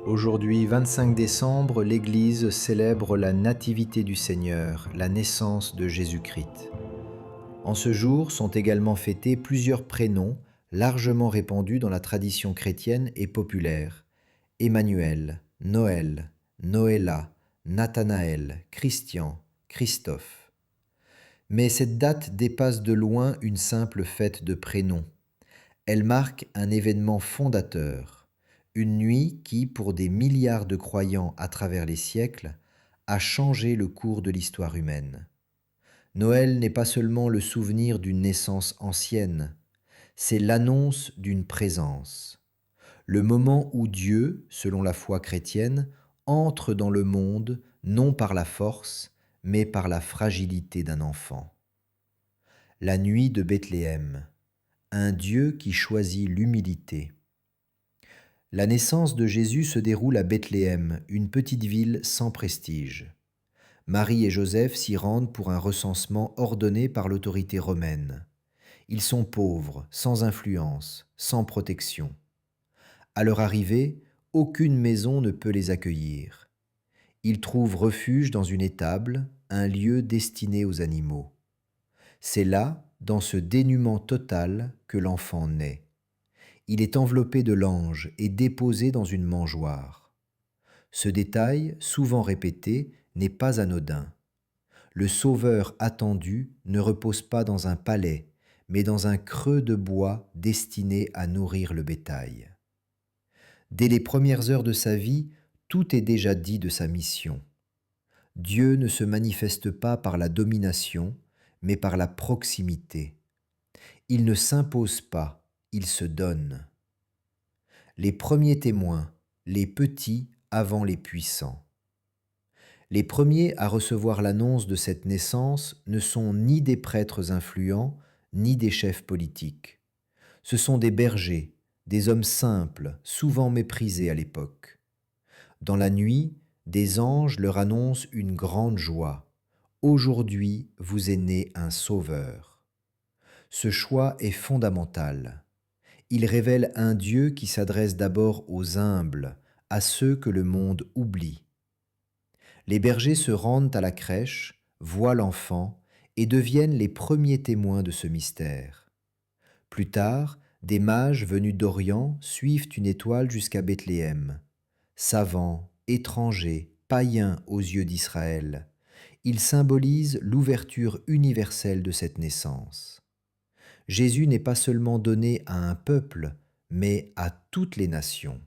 Aujourd'hui, 25 décembre, l'Église célèbre la Nativité du Seigneur, la naissance de Jésus-Christ. En ce jour sont également fêtés plusieurs prénoms largement répandus dans la tradition chrétienne et populaire. Emmanuel, Noël, Noëlla, Nathanaël, Christian, Christophe. Mais cette date dépasse de loin une simple fête de prénoms. Elle marque un événement fondateur, une nuit qui, pour des milliards de croyants à travers les siècles, a changé le cours de l'histoire humaine. Noël n'est pas seulement le souvenir d'une naissance ancienne, c'est l'annonce d'une présence, le moment où Dieu, selon la foi chrétienne, entre dans le monde non par la force, mais par la fragilité d'un enfant. La nuit de Bethléem, un Dieu qui choisit l'humilité. La naissance de Jésus se déroule à Bethléem, une petite ville sans prestige. Marie et Joseph s'y rendent pour un recensement ordonné par l'autorité romaine. Ils sont pauvres, sans influence, sans protection. À leur arrivée, aucune maison ne peut les accueillir. Ils trouvent refuge dans une étable, un lieu destiné aux animaux. C'est là, dans ce dénuement total, que l'enfant naît. Il est enveloppé de langes et déposé dans une mangeoire. Ce détail, souvent répété, n'est pas anodin. Le Sauveur attendu ne repose pas dans un palais, mais dans un creux de bois destiné à nourrir le bétail. Dès les premières heures de sa vie, tout est déjà dit de sa mission. Dieu ne se manifeste pas par la domination, mais par la proximité. Il ne s'impose pas, il se donne. Les premiers témoins, les petits avant les puissants. Les premiers à recevoir l'annonce de cette naissance ne sont ni des prêtres influents, ni des chefs politiques. Ce sont des bergers, des hommes simples, souvent méprisés à l'époque. Dans la nuit, des anges leur annoncent une grande joie. Aujourd'hui, vous est né un sauveur. Ce choix est fondamental. Il révèle un Dieu qui s'adresse d'abord aux humbles, à ceux que le monde oublie. Les bergers se rendent à la crèche, voient l'enfant et deviennent les premiers témoins de ce mystère. Plus tard, des mages venus d'Orient suivent une étoile jusqu'à Bethléem. Savants, étrangers, païens aux yeux d'Israël, ils symbolisent l'ouverture universelle de cette naissance. Jésus n'est pas seulement donné à un peuple, mais à toutes les nations.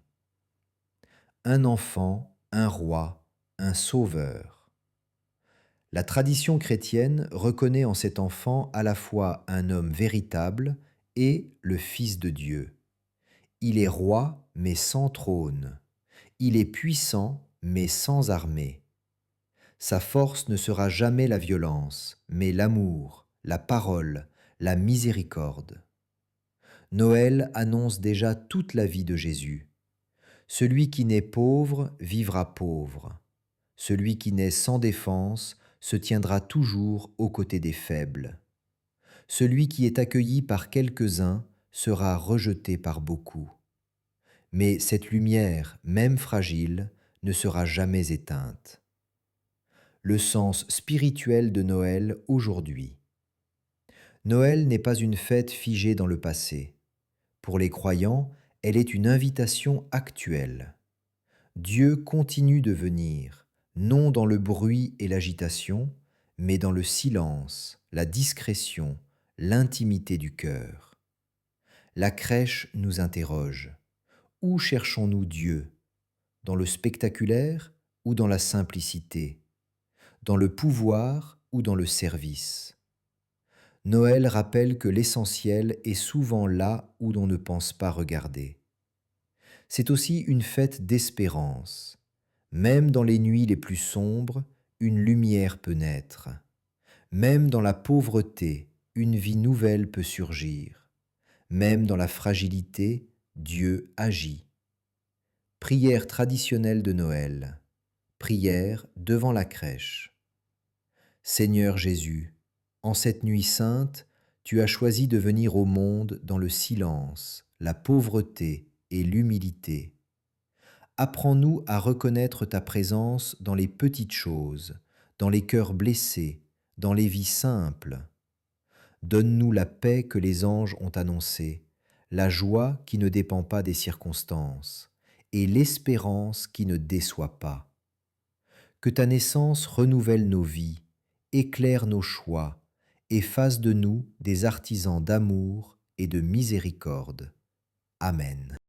Un enfant, un roi, un sauveur. La tradition chrétienne reconnaît en cet enfant à la fois un homme véritable et le Fils de Dieu. Il est roi, mais sans trône. Il est puissant, mais sans armée. Sa force ne sera jamais la violence, mais l'amour, la parole, la miséricorde. Noël annonce déjà toute la vie de Jésus. Celui qui naît pauvre vivra pauvre. Celui qui naît sans défense se tiendra toujours aux côtés des faibles. Celui qui est accueilli par quelques-uns sera rejeté par beaucoup. Mais cette lumière, même fragile, ne sera jamais éteinte. Le sens spirituel de Noël aujourd'hui. Noël n'est pas une fête figée dans le passé. Pour les croyants, elle est une invitation actuelle. Dieu continue de venir, non dans le bruit et l'agitation, mais dans le silence, la discrétion, l'intimité du cœur. La crèche nous interroge. Où cherchons-nous Dieu? Dans le spectaculaire ou dans la simplicité? Dans le pouvoir ou dans le service? Noël rappelle que l'essentiel est souvent là où l'on ne pense pas regarder. C'est aussi une fête d'espérance. Même dans les nuits les plus sombres, une lumière peut naître. Même dans la pauvreté, une vie nouvelle peut surgir. Même dans la fragilité, Dieu agit. Prière traditionnelle de Noël. Prière devant la crèche. Seigneur Jésus, en cette nuit sainte, tu as choisi de venir au monde dans le silence, la pauvreté et l'humilité. Apprends-nous à reconnaître ta présence dans les petites choses, dans les cœurs blessés, dans les vies simples. Donne-nous la paix que les anges ont annoncée, la joie qui ne dépend pas des circonstances, et l'espérance qui ne déçoit pas. Que ta naissance renouvelle nos vies, éclaire nos choix, et fasse de nous des artisans d'amour et de miséricorde. Amen.